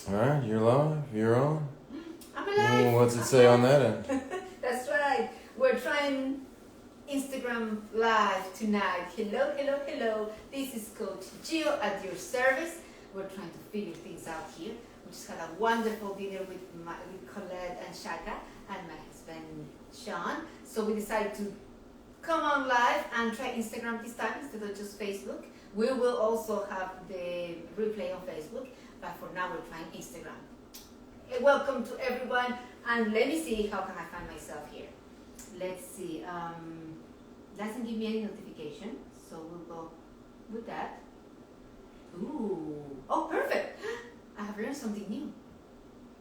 All right, you're live. You're on. I'm alive. What's it say on that end? That's right. We're trying Instagram Live tonight. Hello, hello, hello. This is Coach Gio at your service. We're trying to figure things out here. We just had a wonderful dinner with Colette and Shaka and my husband Sean. So we decided to come on live and try Instagram this time instead of just Facebook. We will also have the replay on Facebook, but for now we're trying Instagram. Welcome to everyone, and let me see how can I find myself here. Let's see. Doesn't give me any notification, so we'll go with that. Ooh, oh, perfect! I have learned something new.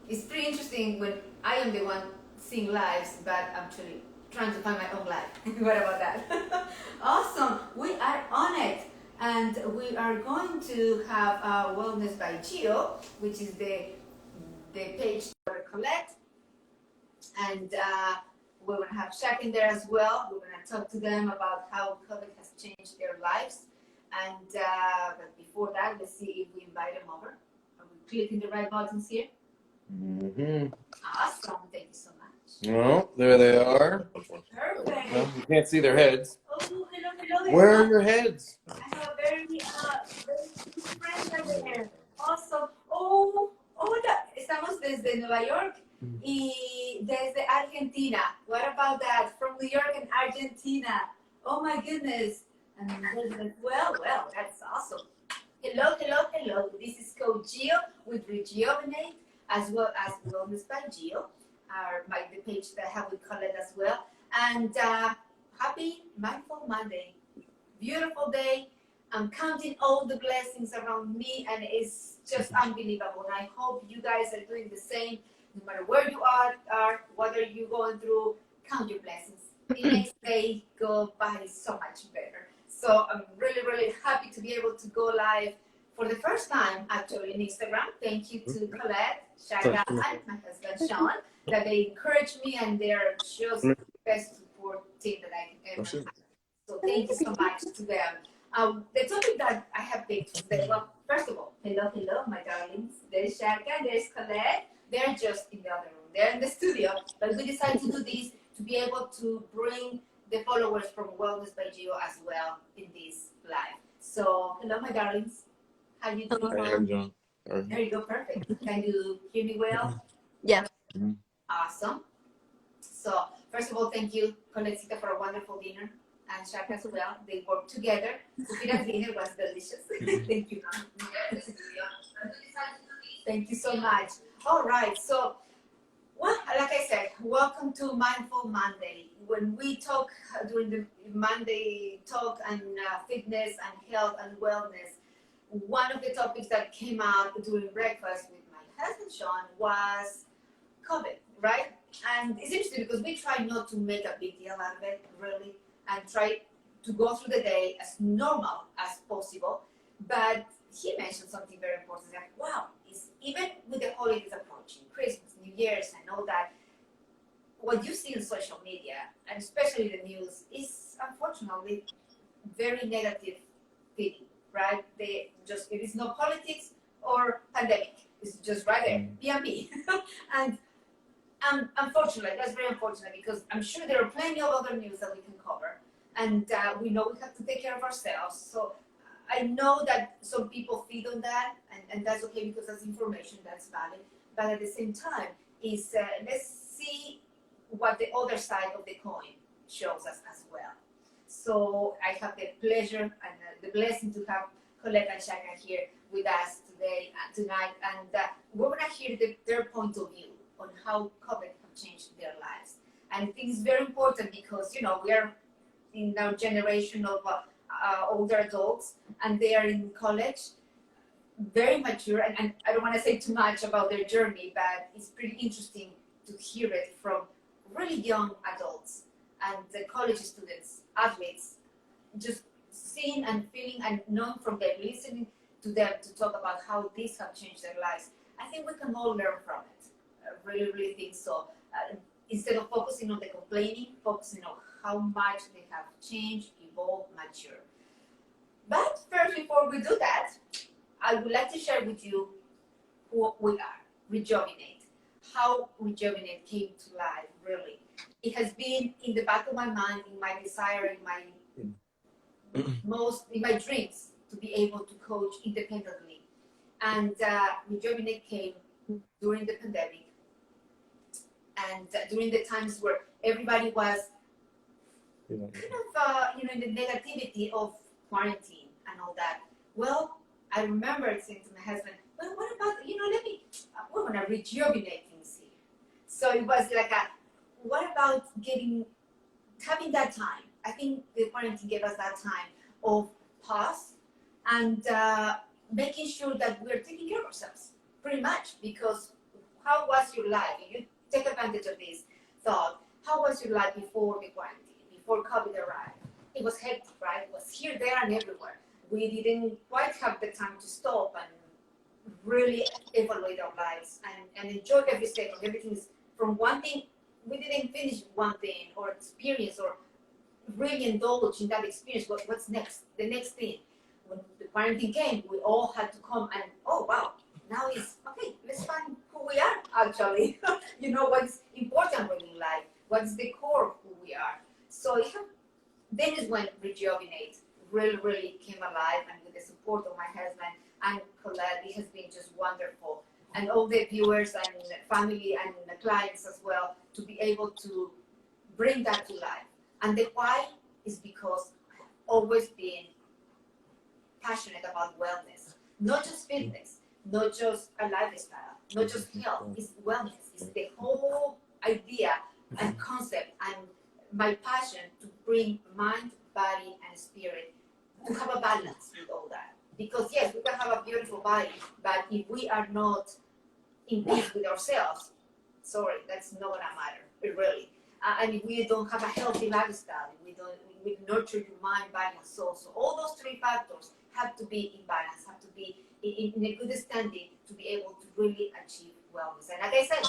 It's pretty interesting when I am the one seeing lives, but actually trying to find my own life. What about that? Awesome! We are on it, and we are going to have Wellness by Gio, which is the page for Colette, and we're going to have Shaq in there as well. We're going to talk to them about how COVID has changed their lives. And but before that, let's see if we invite them over. Are we clicking the right buttons here? Mm-hmm. Awesome. Thank you so much. Well, there they are. Perfect. Well, you can't see their heads. Oh, hello, hello. Where are your heads? I have a very good friend right there. Awesome. Oh, hola. Estamos desde Nueva York y desde Argentina. What about that? From New York and Argentina. Oh my goodness. And well, that's awesome. Hello, hello, hello. This is Coach Gio with reGeovinate, as well as Wellness by Gio, the page that I have with Colette as well. And happy Mindful Monday. Beautiful day. I'm counting all the blessings around me, and it's just unbelievable. And I hope you guys are doing the same. No matter where you are what are you going through, count your blessings. It makes the day go by so much better. So I'm really, really happy to be able to go live for the first time, actually, in Instagram. Thank you to Colette, Shaka, and my husband, Sean, that they encourage me, and they're just the best support team that I can ever have. So thank you so much to them. The topic that I have picked today, well, first of all, hello, hello, my darlings. There's Shaka, there's Colette. They're just in the other room. They're in the studio, but we decided to do this to be able to bring the followers from Wellness by Gio as well in this live. So, hello, my darlings. How you doing? Hi, John. There you go, perfect. Can you hear me well? Yeah. Awesome. So, first of all, thank you, Coletcita, for a wonderful dinner. And Shaka as well. They worked together. Sufina's dinner was delicious. Thank you. Thank you so much. All right. So, well, like I said, welcome to Mindful Monday. When we talk during the Monday talk and fitness and health and wellness, one of the topics that came out during breakfast with my husband Sean was COVID, right? And it's interesting because we try not to make a big deal out of it, really, and try to go through the day as normal as possible. But he mentioned something very important. Like, wow, is even with the holidays approaching, Christmas, New Year's, and all that, what you see in social media, and especially the news, is unfortunately very negative feeling, right? It is no politics or pandemic. It's just right there, PMP. And unfortunately, that's very unfortunate because I'm sure there are plenty of other news that we can cover. And we know we have to take care of ourselves. So I know that some people feed on that, and that's okay because that's information, that's valid. But at the same time, let's see what the other side of the coin shows us as well. So I have the pleasure and the blessing to have Colette and Shaka here with us tonight, and we're going to hear their point of view on how COVID have changed their lives. And I think it's very important because, we are in our generation of older adults, and they are in college, very mature, and I don't want to say too much about their journey, but it's pretty interesting to hear it from really young adults and the college students, athletes, just seeing and feeling and knowing from them, listening to them to talk about how these have changed their lives. I think we can all learn from it. I really, really think so. Instead of focusing on the complaining, focusing on how much they have changed, evolved, matured. But first, before we do that, I would like to share with you who we are, reGeovinate. How reGeovinate came to life, really. It has been in the back of my mind, in my desire, in my dreams to be able to coach independently. And reGeovinate came during the pandemic and during the times where everybody was kind of, in the negativity of quarantine and all that. Well, I remember saying to my husband, well, what about, we're going to reGeovinate things here. So it was like what about having that time? I think the quarantine gave us that time of pause and making sure that we're taking care of ourselves, pretty much, because how was your life? You take advantage of this thought. How was your life before the quarantine, before COVID arrived? It was hectic, right? It was here, there, and everywhere. We didn't quite have the time to stop and really evaluate our lives and enjoy every second. Everything is from one thing. We didn't finish one thing or experience or really indulge in that experience. What's next? The next thing. When the quarantine came, we all had to come and, oh, wow, now it's, okay, let's find who we are, actually. What's important really in life. What's the core of who we are. So then is when reGeovinate really came alive, and with the support of my husband and Colette, it has been just wonderful. And all the viewers and family and the clients as well, to be able to bring that to life. And the why is because I've always been passionate about wellness, not just fitness, not just a lifestyle, not just health, it's wellness. It's the whole idea and concept and my passion to bring mind, body, and spirit to have a balance with all that. Because yes, we can have a beautiful body, but if we are not in peace with ourselves, sorry, that's not gonna matter, really. And if we don't have a healthy lifestyle, if we nurture your mind, body, and soul. So all those three factors have to be in balance, have to be in a good standing to be able to really achieve wellness. And like I said,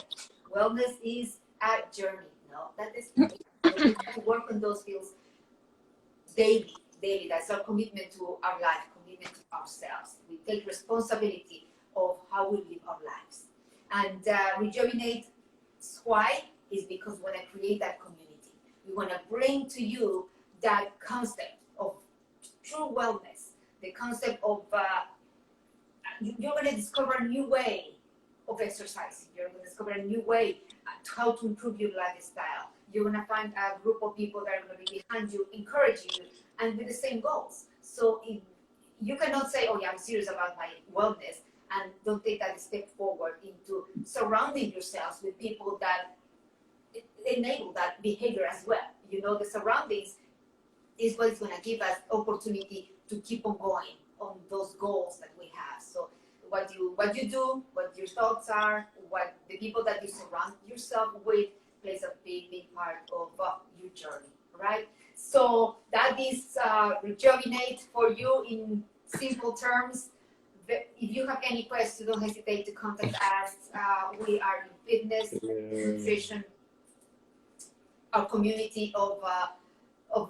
wellness is a journey. That is, we have to work on those skills daily. That's our commitment to our life, commitment to ourselves. We take responsibility of how we live our lives. And reGeovinate's why is because we want to create that community. We want to bring to you that concept of true wellness, the concept of you're going to discover a new way of exercising. You're going to discover a new way to how to improve your lifestyle. You're going to find a group of people that are going to be behind you, encouraging you, and with the same goals. So you cannot say, oh yeah, I'm serious about my wellness, and don't take that step forward into surrounding yourselves with people that enable that behavior as well. The surroundings is what is going to give us opportunity to keep on going on those goals that we have. So what you do, what your thoughts are, what the people that you surround yourself with plays a big part of your journey, right? So that is reGeovinate for you in simple terms. If you have any questions, don't hesitate to contact us. We are in fitness, nutrition, our community of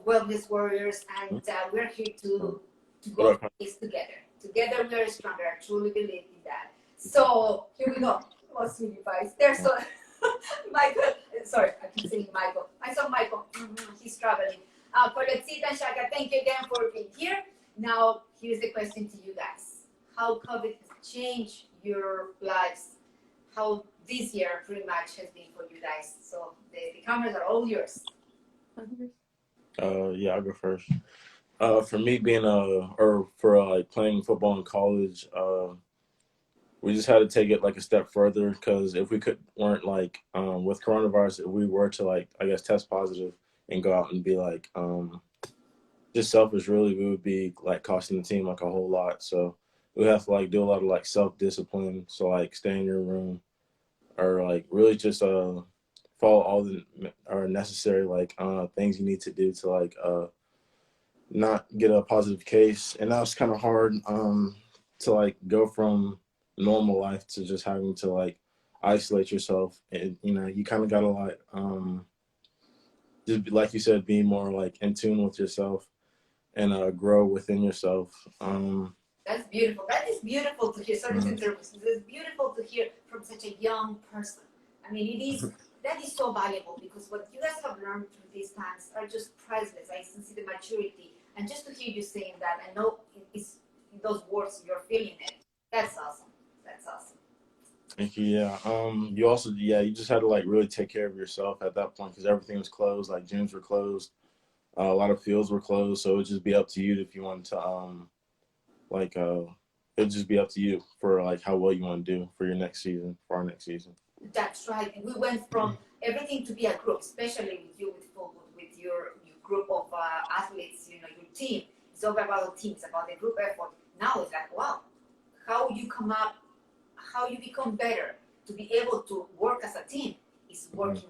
wellness warriors, and we're here to go through this together. Together we are stronger. I truly believe in that. So here we go. Oh, sweetie pies. There's Michael. Sorry, I keep saying Michael. My son Michael. He's traveling. Coletcita and Shaka, thank you again for being here. Now, here's the question to you guys. How COVID has changed your lives? How this year pretty much has been for you guys? So the cameras are all yours. Yeah, I'll go first. For me being playing football in college, we just had to take it like a step further, because if we weren't with coronavirus, if we were to test positive and go out and be just selfish, really, we would be costing the team a whole lot. So we have to do a lot of self-discipline. So stay in your room, or really just follow all the necessary things you need to do to not get a positive case. And that was kind of hard to go from normal life to just having to isolate yourself. And you kind of gotta just like you said, be more in tune with yourself and grow within yourself. That's beautiful. That is beautiful to hear. Sorry to interrupt. It's beautiful to hear from such a young person. I mean, it is, that is so valuable because what you guys have learned through these times are just priceless. I can see the maturity, and just to hear you saying that, I know it's in those words you're feeling it. That's awesome. That's awesome. Thank you. Yeah. You also, yeah, you just had to like really take care of yourself at that point because everything was closed. Like gyms were closed, a lot of fields were closed. So it'd just be up to you if you wanted to, like, it'd just be up to you for like how well you want to do for your next season, for our next season. That's right. We went from everything to be a group, especially with you with football, with your group of athletes, you know, your team. It's all about the team, it's about the group effort. Now it's like, wow, how you come up, how you become better to be able to work as a team is working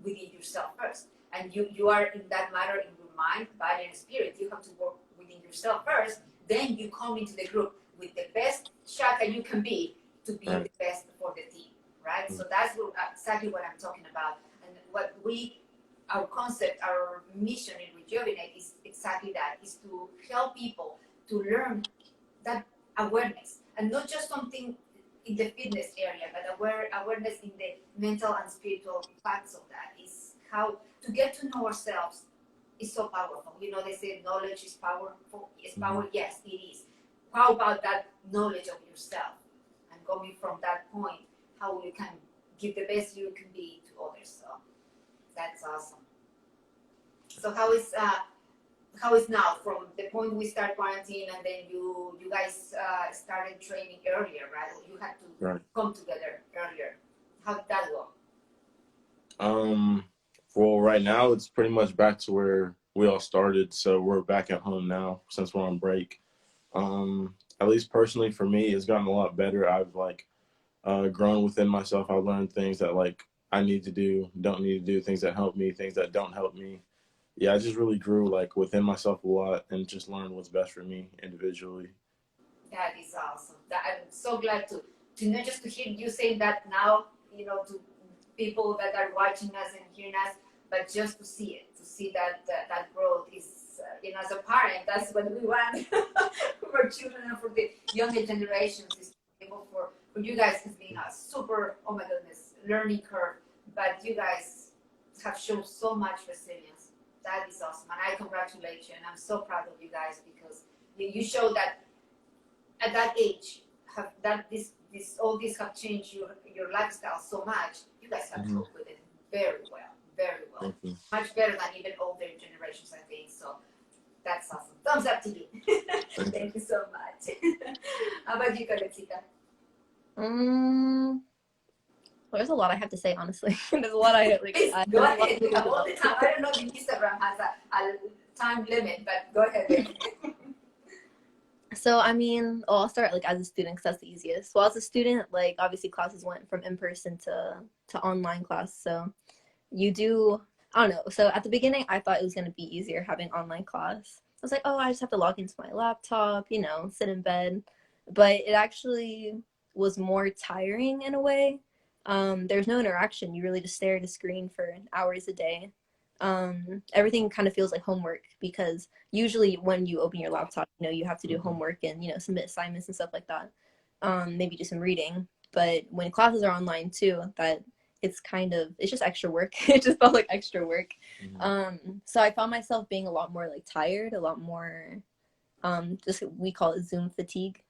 within yourself first. And you are in that matter in your mind, body, and spirit. You have to work within yourself first. Then you come into the group with the best shot that you can be to be the best for the team, right? So that's exactly what I'm talking about. And what our concept, our mission in reGeovinate is exactly that, is to help people to learn that awareness, and not just something in the fitness area, but awareness in the mental and spiritual parts of that. Is how to get to know ourselves is so powerful. You know, they say knowledge is powerful. Is power? Yes, it is. How about that knowledge of yourself, and coming from that point, how you can give the best you can be to others? So that's awesome. So how is now from the point we start quarantine, and then you guys started training earlier, right? You had to come together earlier. How did that go? Well, right now it's pretty much back to where we all started. So we're back at home now since we're on break. At least personally for me, it's gotten a lot better. I've like grown within myself. I've learned things that like I need to do, don't need to do, things that help me, things that don't help me. Yeah, I just really grew like within myself a lot and just learned what's best for me individually. That is awesome. I'm so glad to not just to hear you say that now, you know, to people that are watching us and hearing us, but just to see it, to see that growth is, you know, as a parent, that's what we want for children and for the younger generations. Is able for you guys has been a super, oh my goodness, learning curve, but you guys have shown so much resilience. That is awesome, and I congratulate you, and I'm so proud of you guys because you show that at that age, have that this all this have changed your lifestyle so much. You guys have coped with it very well, much better than even older generations, I think. So that's awesome. Thumbs up to you. Thank you so much. How about you, Calexita? There's a lot I have to say, honestly. There's a lot I like. Please, go ahead. We have all the time. I don't know if Instagram has a time limit, but go ahead. So, I mean, I'll start like as a student because that's the easiest. Well, as a student, like obviously classes went from in-person to online class. So you do, I don't know. So at the beginning, I thought it was going to be easier having online class. I was like, oh, I just have to log into my laptop, you know, sit in bed. But it actually was more tiring in a way. There's no interaction. You really just stare at a screen for hours a day. Everything kind of feels like homework because usually when you open your laptop, you know, you have to do homework and, you know, submit assignments and stuff like that. Maybe do some reading. But when classes are online too, that it's just extra work. It just felt like extra work. So I found myself being a lot more like tired, a lot more just we call it Zoom fatigue.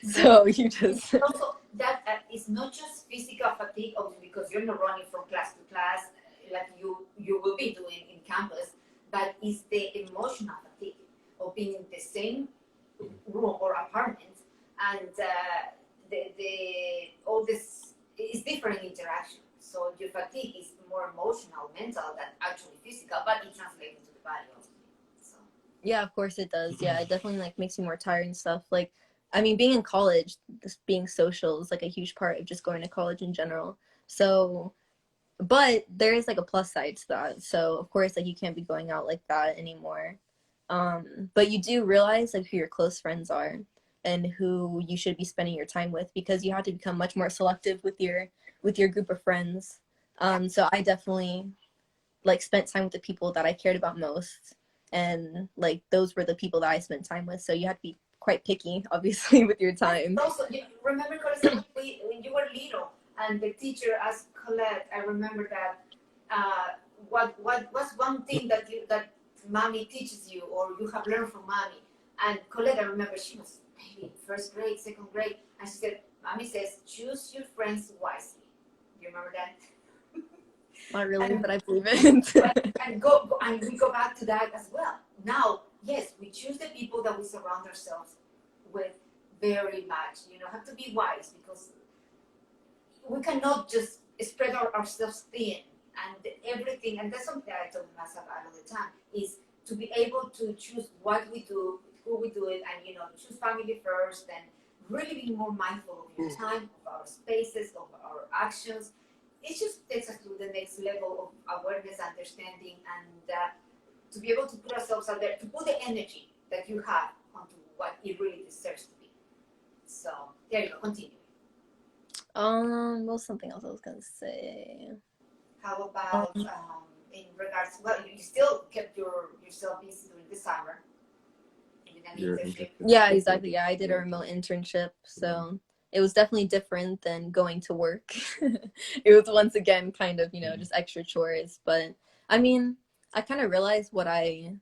So you just also that is not just physical fatigue, obviously, because you're not running from class to class like you will be doing in campus, but it's the emotional fatigue of being in the same room or apartment, and the all this is different interaction. So your fatigue is more emotional, mental than actually physical, but it translates into the body also. So. Yeah, of course it does. Yeah, it definitely like makes you more tired and stuff. Like, I mean, being in college, just being social is like a huge part of just going to college in general. So, but there is like a plus side to that. So of course, like you can't be going out like that anymore. But you do realize like who your close friends are and who you should be spending your time with because you have to become much more selective with your group of friends. So I definitely like spent time with the people that I cared about most, and like those were the people that I spent time with. So you have to be quite picky, obviously, with your time. Also, you remember, Colette, when you were little and the teacher asked Colette, I remember that, what's one thing that mommy teaches you or you have learned from mommy? And Colette, I remember she was maybe first grade, second grade, and she said, mommy says, choose your friends wisely. Do you remember that? Not really, And but I believe it. and we go back to that as well. Now, yes, we choose the people that we surround ourselves with very much. Have to be wise because we cannot just spread ourselves thin and everything. And that's something that I tell myself all the time is to be able to choose what we do, who we do it, and choose family first, and really be more mindful of your time, of our spaces, of our actions. It just takes us to the next level of awareness, understanding, and to be able to put ourselves out there, to put the energy that you have onto what it really deserves to be. So there you go. Continue. What was something else I was gonna say? How about in regards? Well, you still kept yourself busy during the summer. You did an Your internship. Yeah, exactly. Yeah, I did a remote internship, so it was definitely different than going to work. It was once again kind of, just extra chores. But I mean, I kind of realized what I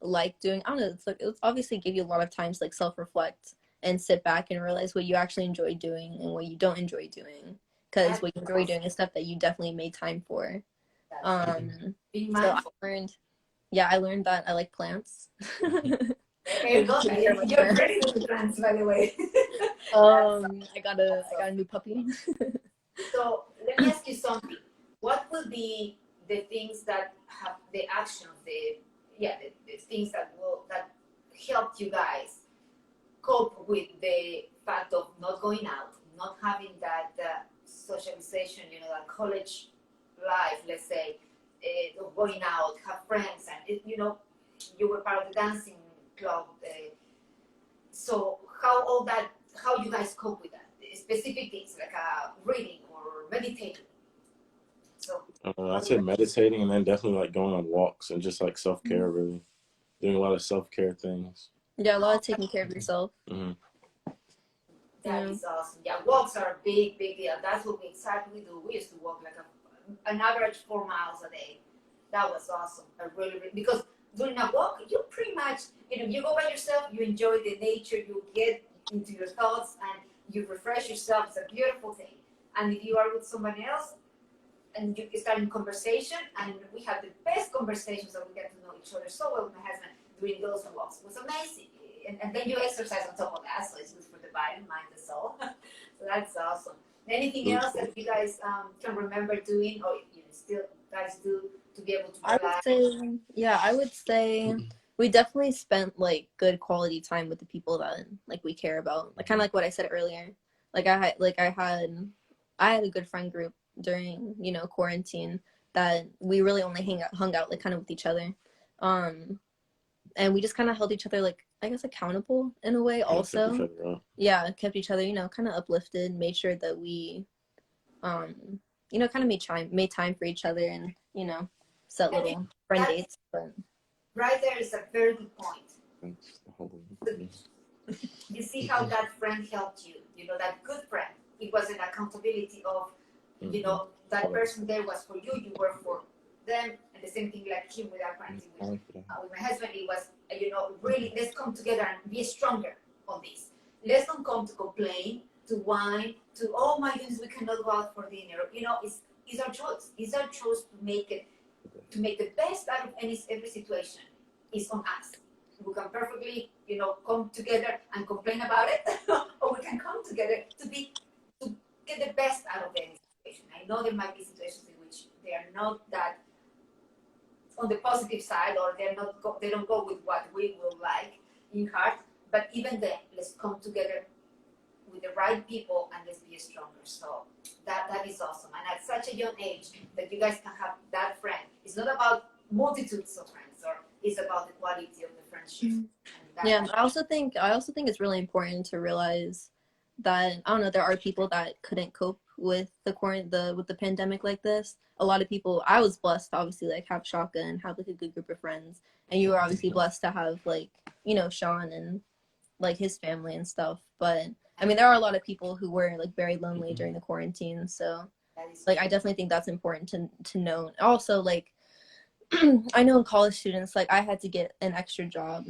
like doing. I don't know, it's obviously give you a lot of time to like self-reflect and sit back and realize what you actually enjoy doing and what you don't enjoy doing. Because what you enjoy doing is stuff that you definitely made time for. Being So mindful. I learned that I like plants. There you go. You're pretty good with plants, by the way. I got a new puppy. So let me ask you something. What will be the things that have the actions, the things that help you guys cope with the fact of not going out, not having that socialization, that college life, let's say, of going out, have friends, and you were part of the dancing club. So how you guys cope with that? Specific things like reading or meditating. So I'd say meditating and then definitely like going on walks and just like self-care, really. Doing a lot of self-care things. Yeah, a lot of taking care of yourself. Mm-hmm. that is awesome. Yeah, walks are a big deal. That's what we exactly do. We used to walk like an average 4 miles a day. That was awesome. I really because during a walk, you pretty much, you go by yourself, you enjoy the nature, you get into your thoughts, and you refresh yourself. It's a beautiful thing. And if you are with somebody else, and you start in conversation, and we had the best conversations, and we get to know each other so well with my husband during those walks. It was amazing. And then you exercise on top of that, so it's good for the body, mind, the soul. So that's awesome. Anything else that you guys can remember doing, or still guys do to be able to relax? I would say we definitely spent like good quality time with the people that like we care about. Like kind of like what I said earlier. I had a good friend group during quarantine that we really only hung out like kind of with each other, and we just kind of held each other like I guess accountable in a way also. Kept each other kind of uplifted, made sure that we kind of made time for each other, and set little friend dates. But right there is a very good point. You see how that friend helped you, that good friend. It was an accountability of, that person there was for you, you were for them, and the same thing like him with our friends. With my husband, it was, really, let's come together and be stronger on this. Let's not come to complain, to whine, to, oh my goodness, we cannot go out for dinner. It's our choice. It's our choice to make the best out of every situation. It's on us. We can perfectly, come together and complain about it, or we can come together to get the best out of any situation. I know there might be situations in which they are not that on the positive side, or they don't go with what we will like in heart. But even then, let's come together with the right people and let's be stronger. So that is awesome. And at such a young age that you guys can have that friend. It's not about multitudes of friends, or it's about the quality of the friendship. I also think it's really important to realize that I don't know, there are people that couldn't cope with the pandemic like this. A lot of people. I was blessed to obviously like have Shaka and have like a good group of friends, and you were obviously blessed to have like Sean and like his family and stuff. But I mean, there are a lot of people who were like very lonely during the quarantine. So That is like I definitely think that's important to know. Also, like I know college students, like I had to get an extra job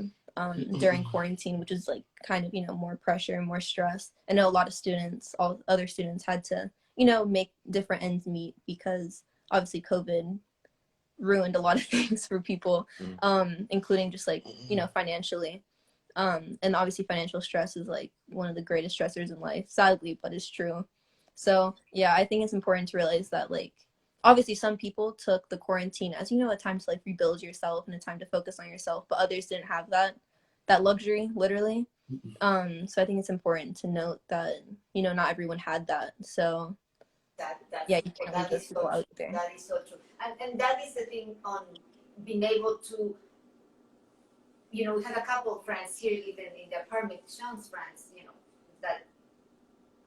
during quarantine, which is like kind of, you know, more pressure, more stress. I know a lot of students, all other students had to, you know, make different ends meet because obviously COVID ruined a lot of things for people, including just like, you know, financially. And obviously financial stress is like one of the greatest stressors in life, sadly, but it's true. So yeah, I think it's important to realize that like obviously some people took the quarantine as, you know, a time to like rebuild yourself and a time to focus on yourself, but others didn't have that luxury, literally. So I think it's important to note that, you know, not everyone had that. So yeah, you can't leave that those is so people true. out there. That is so true. And that is the thing on being able to, you know, we had a couple of friends here living in the apartment, Sean's friends, you know, that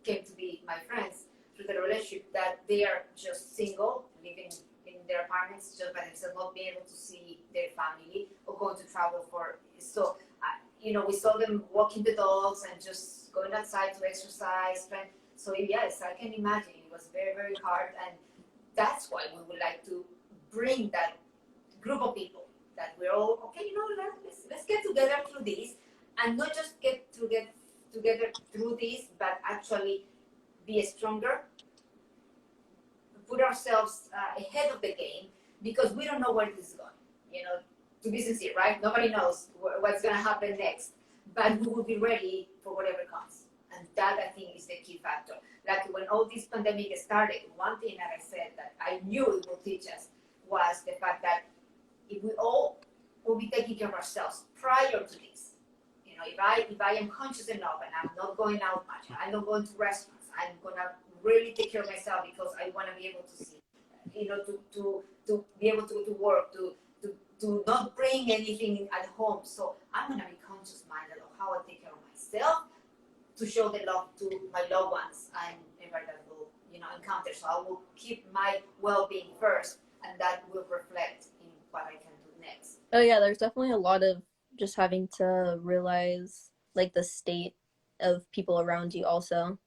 came to be my friends through the relationship, that they are just single, living in their apartments just by themselves, not being able to see their family or going to travel for. So, you know, we saw them walking the dogs and just going outside to exercise. So yes, I can imagine it was very, very hard, and that's why we would like to bring that group of people that we're all okay. You know, let's get together through this, and not just get together through this, but actually be stronger, put ourselves ahead of the game, because we don't know where this is going. You know, to be sincere, right? Nobody knows what's going to happen next, but we will be ready for whatever comes. And that, I think, is the key factor. Like when all this pandemic started, one thing that I said that I knew it would teach us was the fact that if we all will be taking care of ourselves prior to this, you know, if I am conscious enough and I'm not going out much, I'm not going to restaurants, I'm gonna really take care of myself because I want to be able to see, you know, to be able to go to work, to not bring anything at home. So I'm gonna be conscious minded of how I take care of myself to show the love to my loved ones and everybody that will, you know, encounter. So I will keep my well-being first, and that will reflect in what I can do next. Oh yeah, there's definitely a lot of just having to realize like the state of people around you also.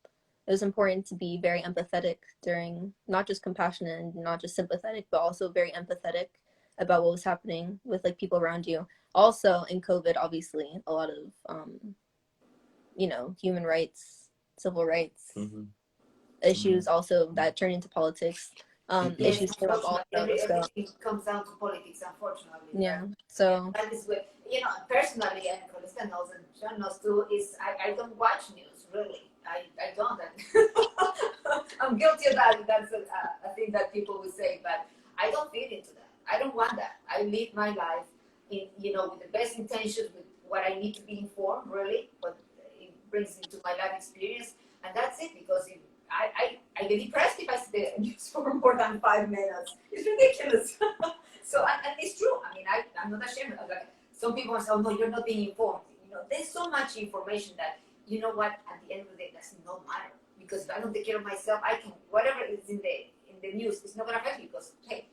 It was important to be very empathetic during, not just compassionate and not just sympathetic, but also very empathetic about what was happening with like people around you. Also in COVID, obviously, a lot of you know, human rights, civil rights issues also that turn into politics. Yes, Issues came up also. So everything comes down to politics, unfortunately. yeah, so That is what, you know, personally, and Calista knows and John knows too, is I don't watch news, really. I don't. I'm guilty of that. That's a thing that people will say, but I don't fit into that. I don't want that. I live my life in, you know, with the best intentions, with what I need to be informed, really, what it brings into my life experience, and that's it. Because if I get depressed if I see the news for more than 5 minutes. It's ridiculous. So, and it's true. I mean, I'm not ashamed of that. Some people say, oh, no, you're not being informed. You know, there's so much information that, you know what, at the end of the day, does not matter. Because if I don't take care of myself, I can, whatever is in the news, it's not going to affect me because, hey,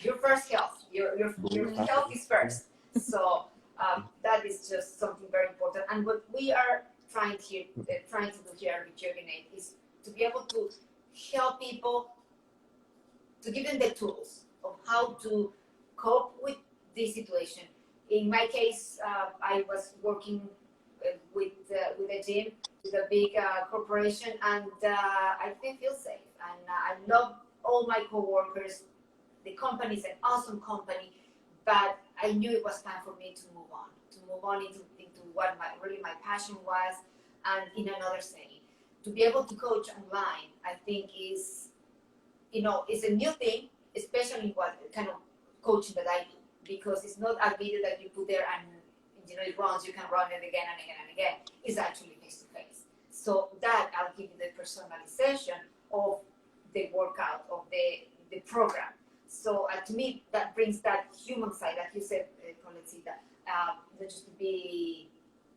your first health, your health is first. So that is just something very important. And what we are trying to do here at reGeovinate is to be able to help people, to give them the tools of how to cope with this situation. In my case, I was working with a gym, with a big corporation, and I didn't feel safe. And I love all my coworkers. The company is an awesome company, but I knew it was time for me to move on into what my passion was, and in another setting. To be able to coach online, I think is, you know, it's a new thing, especially what kind of coaching that I do, because it's not a video that you put there and, you know, it runs, you can run it again and again and again. It's actually face to face. So that I'll give you the personalization of the workout, of the program. So to me, that brings that human side, like you said, Colecita, not just to be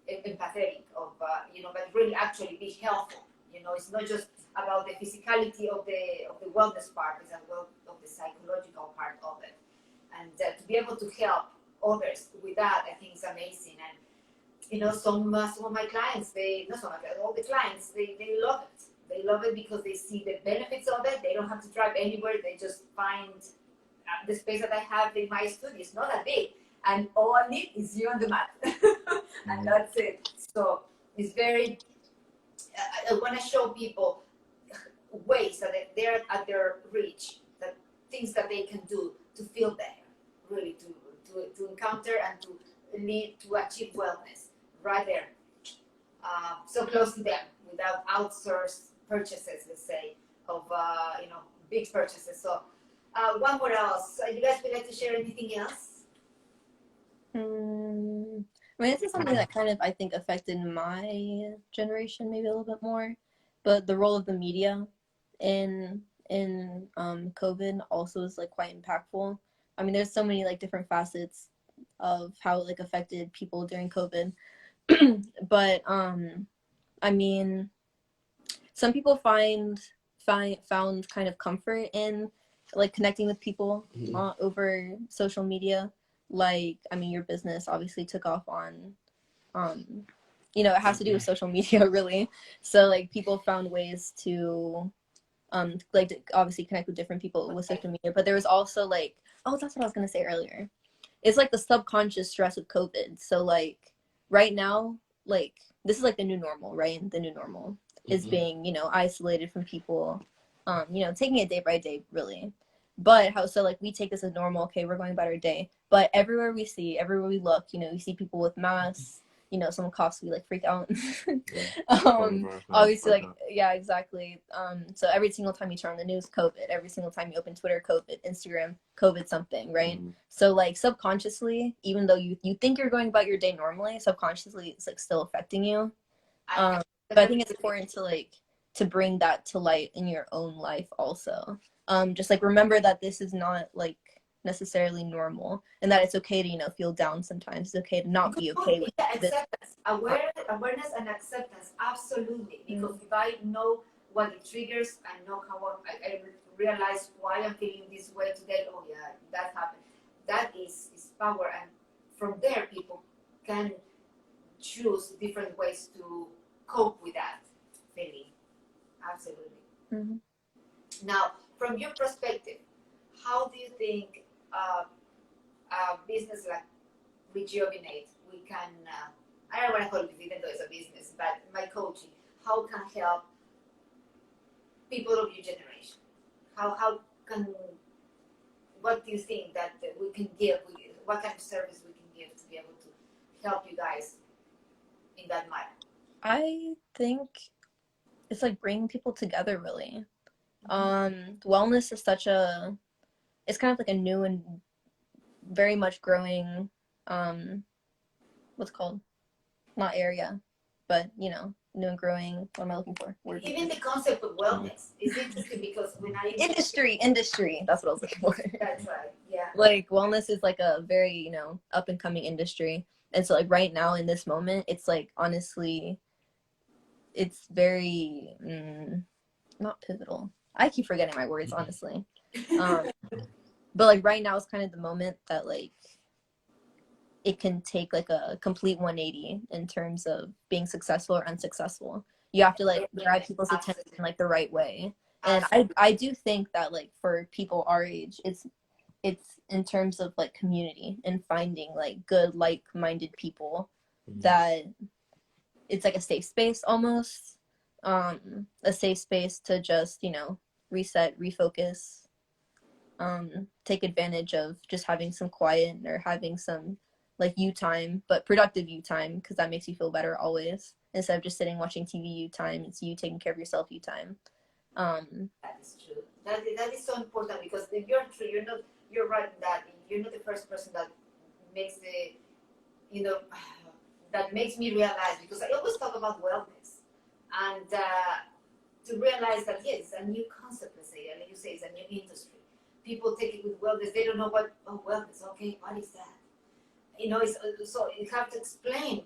empathetic of, you know, but really actually be helpful. You know, it's not just about the physicality of the wellness part, it's as well of the psychological part of it. And to be able to help others with that, I think is amazing. And some of my clients, not some of my clients, all the clients, they love it. They love it because they see the benefits of it. They don't have to drive anywhere. They just find the space that I have in my studio. It's not that big, and all I need is you on the mat, and that's it. So it's very. I want to show people ways that they're at their reach, that things that they can do to feel better, really to encounter and to lead to achieve wellness right there, so close to them without outsourced purchases, let's say, of big purchases. So one more else. You guys would like to share anything else? I mean, this is something that kind of, I think, affected my generation maybe a little bit more, but the role of the media in COVID also is like quite impactful. I mean, there's so many like different facets of how it like affected people during COVID. But I mean, some people found kind of comfort in like connecting with people over social media. Like, I mean, your business obviously took off on it has to do with social media really. So like people found ways to like to obviously connect with different people with social media. But there was also like, oh, that's what I was gonna say earlier. It's like the subconscious stress of COVID. So like right now, like this is like the new normal, right? The new normal is being, isolated from people, taking it day by day, really. But like we take this as normal. Okay, we're going about our day. But everywhere we look, you see people with masks. Someone coughs, we like freak out. Obviously, like yeah, exactly. So every single time you turn on the news, COVID. Every single time you open Twitter, COVID. Instagram, COVID something, right? So like subconsciously, even though you think you're going about your day normally, subconsciously it's like still affecting you. But I think it's important to bring that to light in your own life also. Just like remember that this is not like necessarily normal, and that it's okay to feel down sometimes. It's okay to not be okay with acceptance, awareness and acceptance, absolutely. Because if I know what the triggers, I know how I realize why I'm feeling this way today. Oh yeah, that happened. That is power, and from there people can choose different ways to cope with that feeling. Absolutely. Now, from your perspective, how do you think a business like reGeovinate, we can, I don't want to call it even though it's a business, but my coaching, how can help people of your generation? What do you think that we can give, what kind of service we can give to be able to help you guys in that matter? I think it's like bringing people together really. Wellness is it's kind of like a new and very much growing what's it called, not area, but new and growing, what am I looking for? Even the concept of wellness is interesting because when I industry, that's what I was looking for. That's right, yeah. Like wellness is like a very up and coming industry, and so like right now in this moment it's like honestly it's very not pivotal. I keep forgetting my words, honestly. But like right now is kind of the moment that like it can take like a complete 180 in terms of being successful or unsuccessful. You have to like grab people's attention in like the right way. And I do think that like for people our age, it's in terms of like community and finding like good like-minded people that it's like a safe space almost. A safe space to just, reset, refocus, take advantage of just having some quiet or having some like you time, but productive you time, because that makes you feel better always. Instead of just sitting watching TV you time, it's you taking care of yourself you time. That is true. That is so important because you're true. You're right in that you're not the first person that makes that makes me realize, because I always talk about wellness and to realize that yes, it's a new concept. Let's say, like you say, it's a new industry. People take it with wellness. They don't know wellness. Okay, what is that? So you have to explain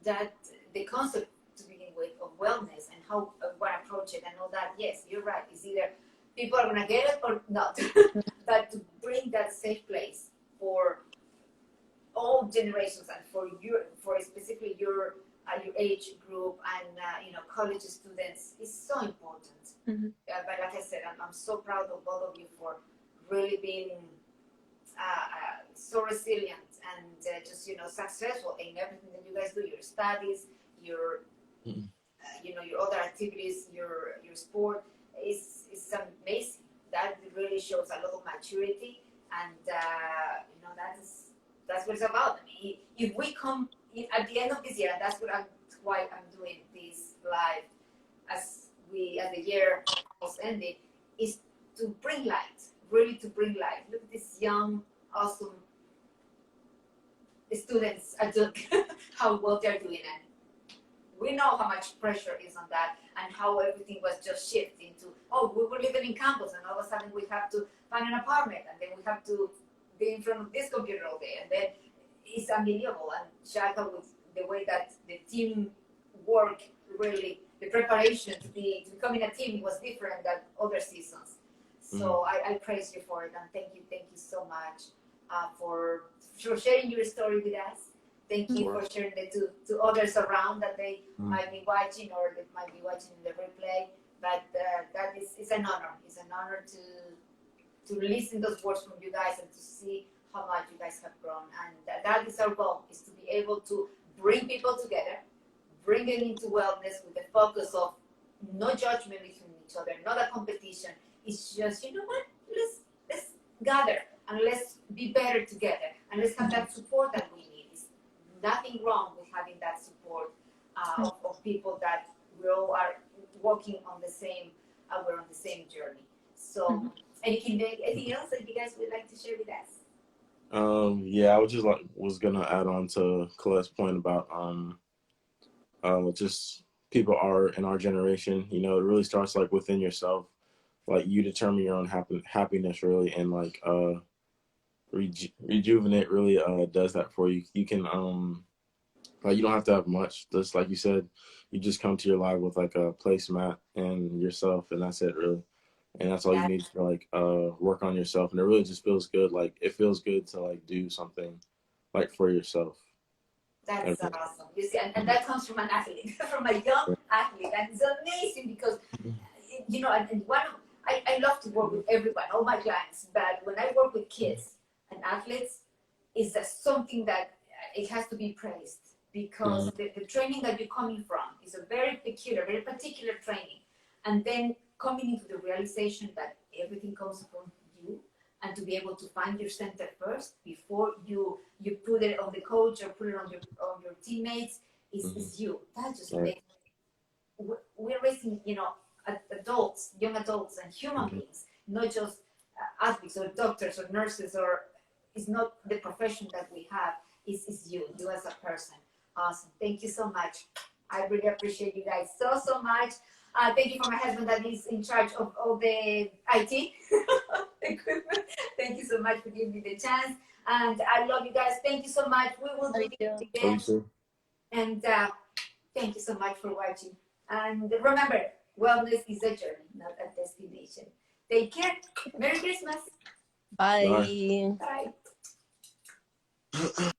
that the concept to begin with of wellness and how one approach it and all that. Yes, you're right. It's either people are gonna get it or not. But to bring that safe place for all generations and for specifically your age group and college students is so important. Mm-hmm. But like I said, I'm so proud of both of you for really being so resilient and just successful in everything that you guys do. Your studies, your your other activities, your sport is amazing. That really shows a lot of maturity, and that's what it's about. I mean, if we come at the end of this year, and that's why I'm doing this live as the year was ending, is to bring light, really to bring light. Look at these young, awesome students are doing, how well they're doing, and we know how much pressure is on that, and how everything was just shifted into, we were living in campus, and all of a sudden we have to find an apartment, and then we have to be in front of this computer all day, and then it's unbelievable. And Shaka, with the way that the team work, really, the preparation to becoming a team was different than other seasons. So I praise you for it, and thank you so much for sharing your story with us. Thank you for sharing it to others around that they might be watching or they might be watching in the replay. But that is an honor. It's an honor to listen those words from you guys and to see how much you guys have grown. And that is our goal, is to be able to bring people together, bring it into wellness with the focus of no judgment between each other, not a competition. It's just, you know what, let's gather and let's be better together and let's have that support that we need. There's nothing wrong with having that support of people that we all are walking on the same, we're on the same journey. So anything else that you guys would like to share with us? Yeah, I was gonna add on to Colette's point about just people are in our generation, it really starts like within yourself. Like you determine your own happiness really, and like reGeovinate really does that for you. You can like you don't have to have much. Just like you said, you just come to your live with like a placemat and yourself, and that's it really. And that's all you need to like work on yourself, and it really just feels good. Like it feels good to like do something like for yourself. That's awesome. You see, and that comes from an athlete, from a young athlete, and it's amazing because and I love to work with everyone, all my clients, but when I work with kids and athletes, it's something that it has to be praised, because the training that you're coming from is a very peculiar, very particular training, and then coming into the realization that everything comes from you, and to be able to find your center first before you put it on the coach or put it on your teammates is you. That just makes we're raising adults, young adults, and human beings, not just athletes or doctors or nurses, or it's not the profession that we have. Is you as a person. Awesome. Thank you so much. I really appreciate you guys so much. Thank you for my husband that is in charge of all the IT equipment. Thank you so much for giving me the chance. And I love you guys. Thank you so much. We will do it again. And thank you so much for watching. And remember, wellness is a journey, not a destination. Take care. Merry Christmas. Bye. Bye.